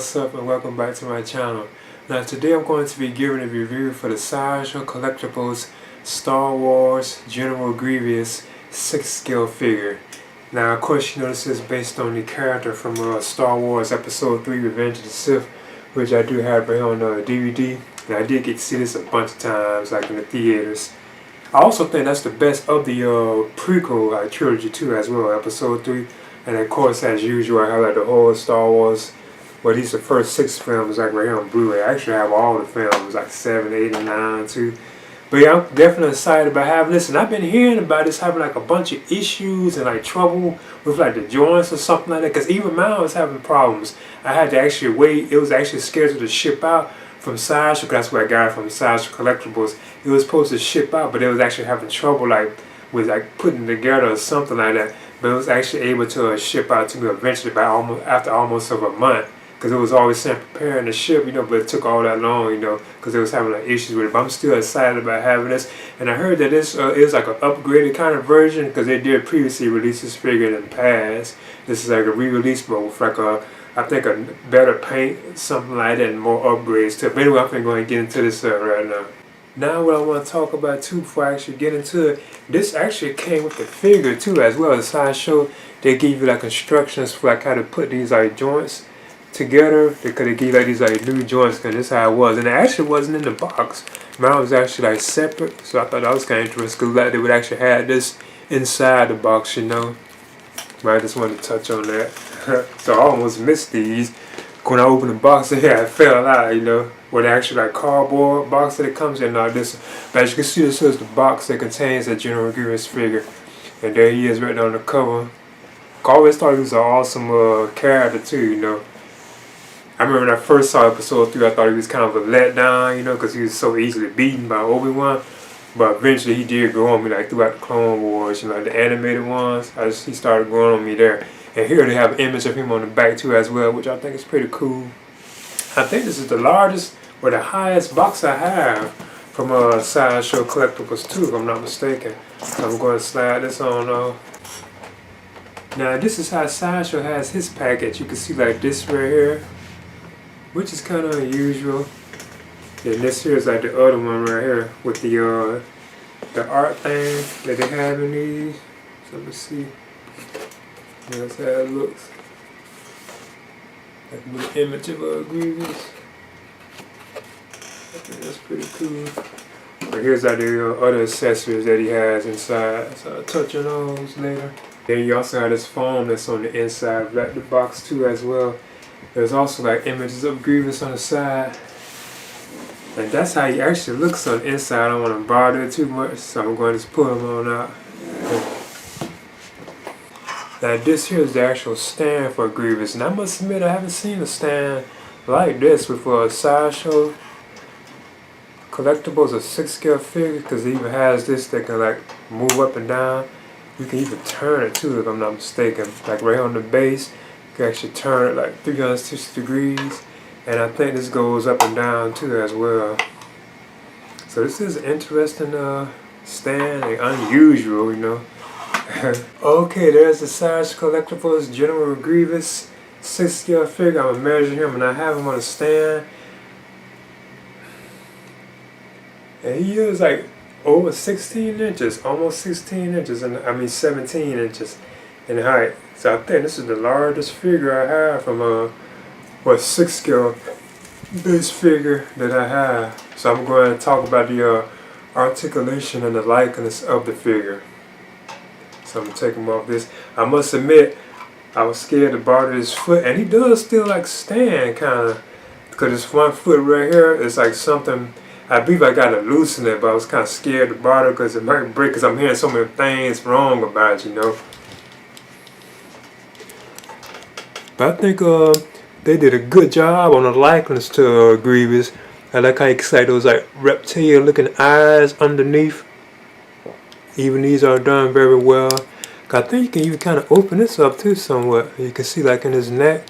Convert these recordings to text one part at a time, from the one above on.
what's up and welcome back to my channel. Now today I'm going to be giving a review for the Sideshow Collectibles Star Wars General Grievous 6th scale figure. Now of course you know this is based on the character from Star Wars Episode 3 Revenge of the Sith, which I do have right here on DVD, and I did get to see this a bunch of times like in the theaters. I also think that's the best of the prequel trilogy too as well, Episode 3. And of course, as usual, I have like the whole Star Wars. Well, these are the first 6 films like right here on Blu-ray. I actually have all the films, like 7, 8, and 9 too. But yeah, I'm definitely excited about having this. And I've been hearing about this having like a bunch of issues and like trouble with like the joints or something like that. Because even mine was having problems. I had to actually wait. It was actually scheduled to ship out from Sideshow. That's where I got it from, Sideshow Collectibles. It was supposed to ship out, but it was actually having trouble like with like putting together or something like that. But it was actually able to ship out to me eventually after almost of a month, because it was always saying preparing to ship, you know, but it took all that long, you know, because it was having like issues with it. But I'm still excited about having this, and I heard that this is like an upgraded kind of version, because they did previously release this figure in the past. This is like a re-release mode with like I think a better paint, something like that, and more upgrades to it. But anyway, I'm going to get into this right now. Now what I want to talk about too before I actually get into it, this actually came with the figure too as well. The Sideshow, they give you like instructions for like how to put these like joints together. They could have give you like these like new joints, because this is how it was. And it actually wasn't in the box. Mine was actually like separate, so I thought that was kind of interesting, because like they would actually have this inside the box, you know. But I just wanted to touch on that. So I almost missed these. When I opened the box, I fell out, you know, with the actual like cardboard box that it comes in. This, but as you can see, this is the box that contains the General Grievous figure, and there he is right on the cover. I always thought he was an awesome character too, you know. I remember when I first saw Episode 3, I thought he was kind of a letdown, you know, because he was so easily beaten by Obi-Wan. But eventually he did grow on me, like throughout the Clone Wars, you know, like the animated ones. He started growing on me there. And here they have an image of him on the back too as well, which I think is pretty cool. I think this is the largest or the highest box I have from Sideshow Collectibles too, if I'm not mistaken. So I'm going to slide this on off. Now this is how Sideshow has his package. You can see like this right here, which is kind of unusual. And this here is like the other one right here with the art thing that they have in these. So let's see. That's how it looks. Like a little image of Grievous. I think that's pretty cool. But here's like the other accessories that he has inside. So I'll touch on those later. Then you also have this foam that's on the inside of like the box too as well. There's also like images of Grievous on the side. And that's how he actually looks on the inside. I don't want to bother it too much, so I'm going to just pull him on out. Now this here is the actual stand for Grievous, and I must admit I haven't seen a stand like this with a Sideshow Collectibles, a 6th scale figure, because it even has this that can like move up and down. You can even turn it too, if I'm not mistaken. Like right on the base, you can actually turn it like 360 degrees, and I think this goes up and down too as well. So this is an interesting stand, like unusual, you know. Okay, there's the Sideshow Collectibles General Grievous 6th scale figure. I'm gonna measure him, and I have him on a stand. And he is like over 16 inches, almost 16 inches, and I mean 17 inches in height. So I think this is the largest figure I have from 6th scale base figure that I have. So I'm going to talk about the articulation and the likeness of the figure. So I'm going to take him off this. I must admit, I was scared to bother his foot, and he does still like stand kind of, because this one foot right here is like something, I believe I got to loosen it, but I was kind of scared to bother because it might break, because I'm hearing so many things wrong about it, you know. But I think they did a good job on the likeness to Grievous. I like how you can see those like reptile looking eyes underneath. Even these are done very well. I think you can even kind of open this up too somewhat. You can see like in his neck.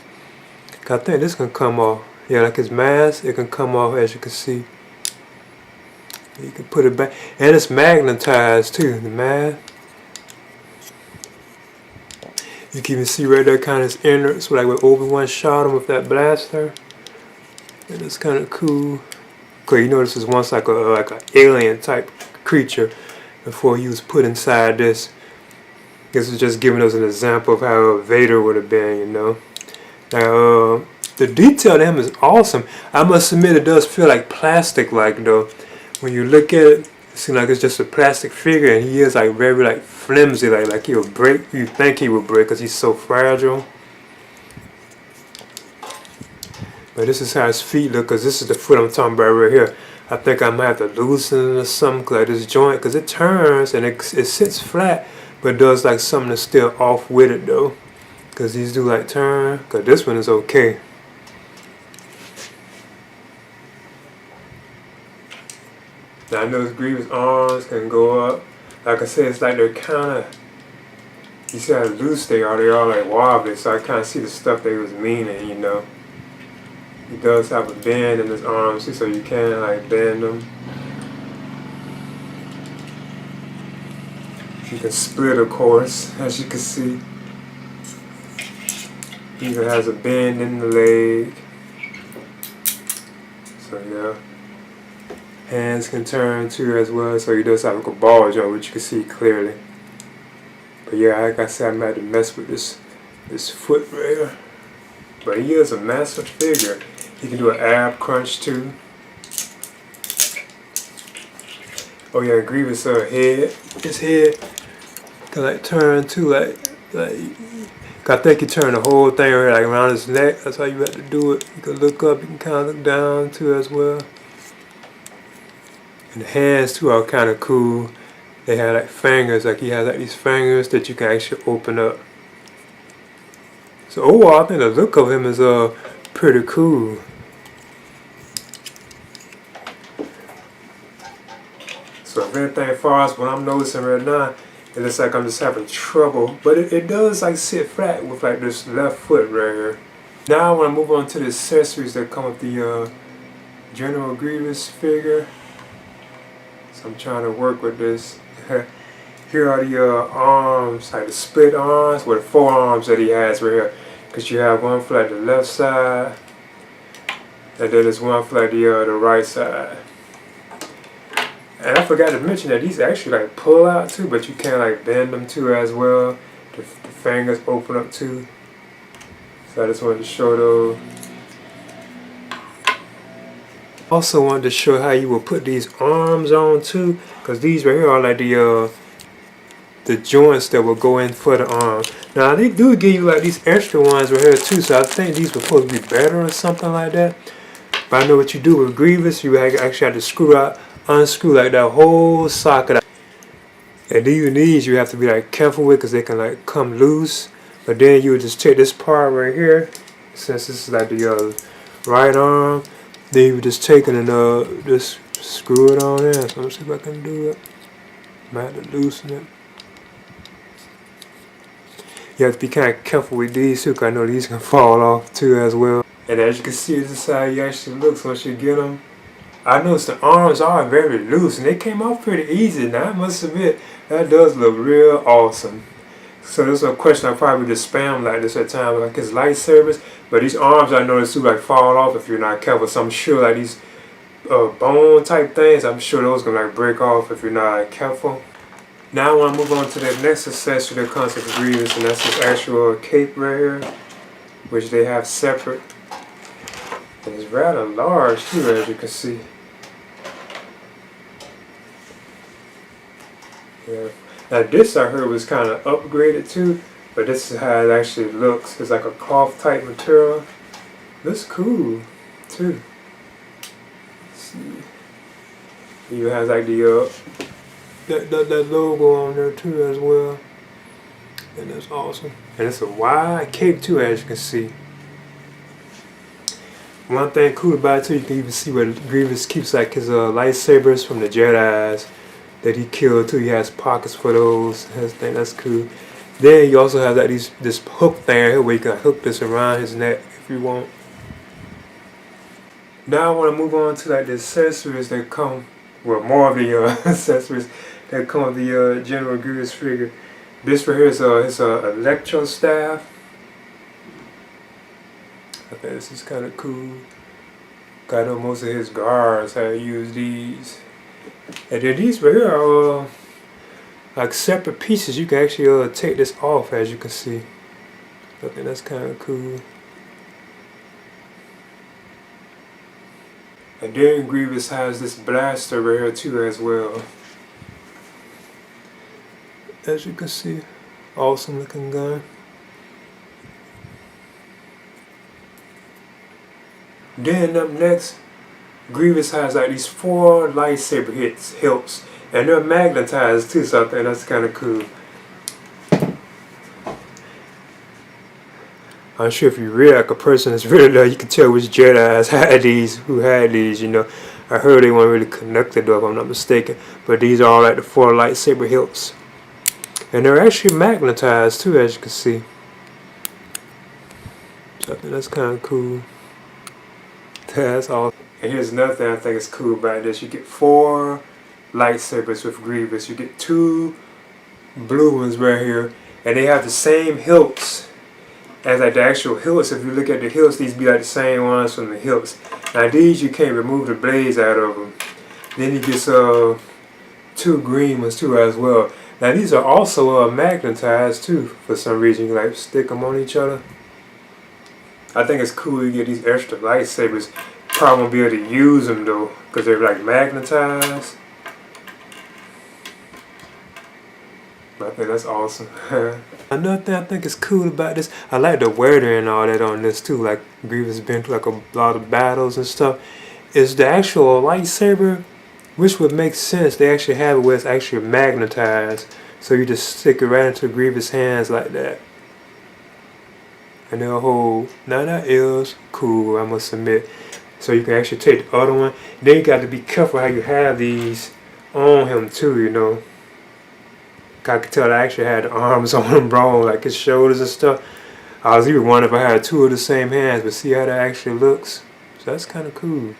I think this can come off. Yeah, like his mask, it can come off, as you can see. You can put it back. And it's magnetized too, the mask. You can even see right there kind of his innards, like where Obi-Wan shot him with that blaster. And it's kind of cool. Cause you know this was once like an alien type creature before he was put inside this. This is just giving us an example of how Vader would have been, you know. Now, the detail to him is awesome. I must admit it does feel like plastic like though. When you look at it, it seems like it's just a plastic figure, and he is like very like flimsy, like he'll break. You think he will break because he's so fragile. But this is how his feet look, because this is the foot I'm talking about right here. I think I might have to loosen it or something, like this joint, because it turns and it sits flat, but does like something that's still off with it though. Because these do like turn, because this one is okay. Now I know his Grievous arms can go up. Like I said, it's like they're kind of, you see how loose they are like wobbly, so I kind of see the stuff they was meaning, you know. He does have a bend in his arms, so you can like bend them. You can split, of course, as you can see. He even has a bend in the leg. So yeah. Hands can turn too as well, so he does have like a ball joint, which you can see clearly. But yeah, like I said, I'm about to mess with this foot right here. But he is a massive figure. He can do an ab crunch too. Oh yeah, Grievous head. His head can like turn too, like I think he turned the whole thing like around his neck. That's how you have to do it. You can look up, you can kind of look down too as well. And the hands too are kind of cool. They have like fingers, like he has like these fingers that you can actually open up. So overall, I think the look of him is pretty cool. So if anything falls, what I'm noticing right now, it looks like I'm just having trouble. But it does like sit flat with like this left foot right here. Now I want to move on to the accessories that come with the General Grievous figure. So I'm trying to work with this. Here are the arms, like the split arms, with the forearms that he has right here. Because you have one for like the left side, and then there's one for like the right side. And I forgot to mention that these actually like pull out too, but you can like bend them too as well. The fingers open up too. So I just wanted to show those. Also wanted to show how you will put these arms on too, because these right here are like the joints that will go in for the arm. Now they do give you like these extra ones right here too, so I think these were supposed to be better or something like that. But I know what you do with Grievous, you actually have to unscrew like that whole socket. And even these you have to be like careful with, because they can like come loose. But then you would just take this part right here, since this is like the right arm, then you would just take it and just screw it on in. So let's see if I can do it. Might have to loosen it. You have to be kind of careful with these too, because I know these can fall off too as well. And as you can see, this is how he actually looks once you get them. I noticed the arms are very loose, and they came off pretty easy. Now I must admit, that does look real awesome. So there's a question I probably just spam like this at times, like his lightsabers. But these arms I noticed too like fall off if you're not careful. So I'm sure like these bone type things, I'm sure those gonna like break off if you're not careful. Now I want to move on to the next accessory that comes with Grievous, and that's this actual cape right here, which they have separate. And it's rather large too, as you can see. Yeah. Now this I heard was kind of upgraded too, but this is how it actually looks. It's like a cloth type material. Looks cool too. Let's see. It even has like the that logo on there too as well. And that's awesome. And it's a wide cape too, as you can see. One thing cool about it too, you can even see where Grievous keeps like his lightsabers from the Jedis that he killed too. He has pockets for those. That's cool. Then you also have like this hook thing here where you can hook this around his neck if you want. Now I want to move on to like the accessories that come, well, more of the accessories that come with the General Grievous figure. This right here is his electro staff. I think this is kind of cool. Got most of his guards how to use these. And then these right here are like separate pieces. You can actually take this off, as you can see. I think that's kind of cool. And then Grievous has this blaster right here too as well. As you can see, awesome looking gun. Then up next, Grievous has like these 4 lightsaber hilts, and they're magnetized too, so I think that's kind of cool. I'm sure if you read like a person that's really low, you can tell which Jedi's had these, who had these, you know. I heard they weren't really connected though, if I'm not mistaken, but these are all like the 4 lightsaber hilts. And they're actually magnetized too, as you can see. So I think that's kind of cool. That's awesome. And here's another thing I think is cool about this. You get 4 lightsabers with Grievous. You get 2 blue ones right here. And they have the same hilts as like the actual hilts. If you look at the hilts, these be like the same ones from the hilts. Now these you can't remove the blades out of them. Then you get 2 green ones too as well. Now these are also magnetized too for some reason. You like stick them on each other. I think it's cool you get these extra lightsabers. Probably won't be able to use them though, because they're like magnetized. I think that's awesome. Another thing I think is cool about this, I like the weather and all that on this too. Like Grievous been through like a lot of battles and stuff. Is the actual lightsaber, which would make sense. They actually have it where it's actually magnetized, so you just stick it right into Grievous' hands like that. And they'll hold. Now that is cool, I must admit. So you can actually take the other one. Then you got to be careful how you have these on him too, you know. I could tell I actually had the arms on him wrong, like his shoulders and stuff. I was even wondering if I had 2 of the same hands, but see how that actually looks. So that's kind of cool.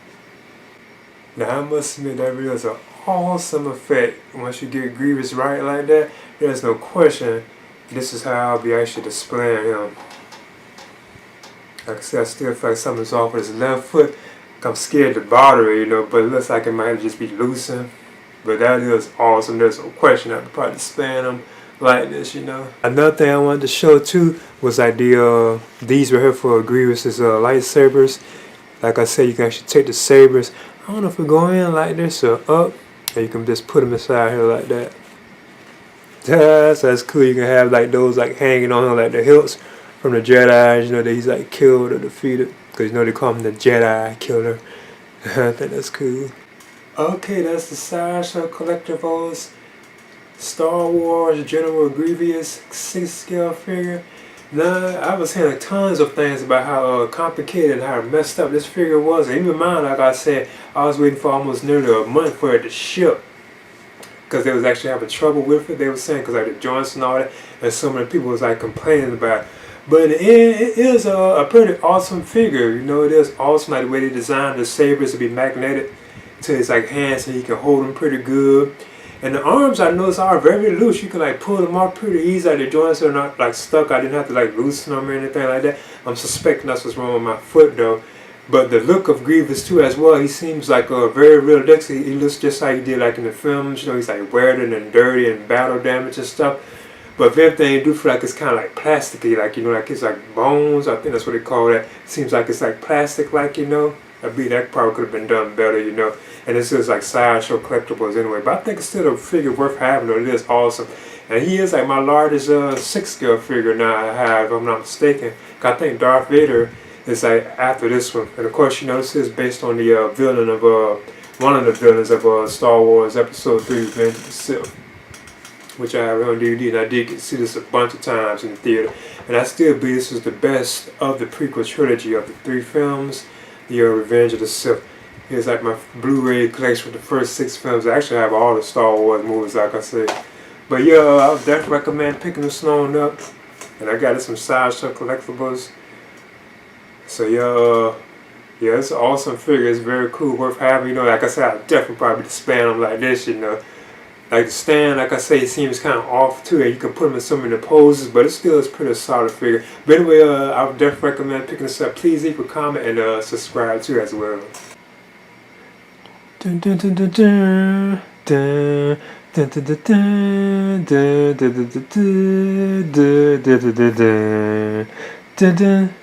Now I must admit that really is an awesome effect. Once you get Grievous right like that, there's no question this is how I'll be actually displaying him. Like I said, I still feel like something's off with his left foot. I'm scared to bother it, you know, but it looks like it might just be loosened. But that is awesome. There's no question I'd probably displaying them like this, you know. Another thing I wanted to show too was like these right here for Grievous's lightsabers. Like I said, you can actually take the sabers. I don't know if we go in like this or up, and you can just put them inside here like that. That's cool. You can have like those like hanging on like the hilts from the Jedi, you know, that he's like killed or defeated, because you know they call him the Jedi killer. I think that's cool. Okay, that's the Sideshow Collectibles Star Wars General Grievous 6 scale figure. Now, I was hearing tons of things about how complicated and how messed up this figure was. And even mine, like I said, I was waiting for almost nearly a month for it to ship, because they was actually having trouble with it. They were saying because like the joints and all that, and so many people was like complaining about it. But in the end, it is a pretty awesome figure. You know, it is awesome, like the way they designed the sabers to be magnetic to his like hands, so he can hold them pretty good. And the arms, I noticed, are very loose. You can like pull them off pretty easy. Like the joints are not like stuck. I didn't have to like loosen them or anything like that. I'm suspecting that's what's wrong with my foot though. But the look of Grievous too as well, he seems like very realistic. He looks just like he did like in the films. You know, he's like weathered and dirty and battle damage and stuff. But if anything, I do feel like it's kind of like plasticky, like, you know, like it's like bones. I think that's what they call that. Seems like it's like plastic, like, you know. I believe that probably could have been done better, you know. And this is like Sideshow Collectibles anyway. But I think it's still a figure worth having, though. It is awesome. And he is like my largest 6 scale figure now I have, if I'm not mistaken. I think Darth Vader is like after this one. And of course, you know, this is based on the villain of, one of the villains of Star Wars Episode 3, Revenge of the Sith, which I have on DVD, and I did get to see this a bunch of times in the theater. And I still believe this is the best of the prequel trilogy of the 3 films, the Revenge of the Sith. Here's like my Blu-ray collection with the first 6 films. I actually have all the Star Wars movies, like I said. But yeah, I would definitely recommend picking this one up. And I got it some Sideshow Collectibles. So yeah, it's an awesome figure. It's very cool, worth having. You know, like I said, I definitely probably display them like this, you know. Like the stand, like I say, seems kind of off too. And you can put them in so many poses, but it still is pretty solid figure. But anyway, I would definitely recommend picking this up. Please leave a comment and subscribe too as well. Dun, dun, dun, dun, dun, dun. Dun, dun, dun, dun, dun, dun, dun, dun, dun, dun, dun, dun, dun, dun.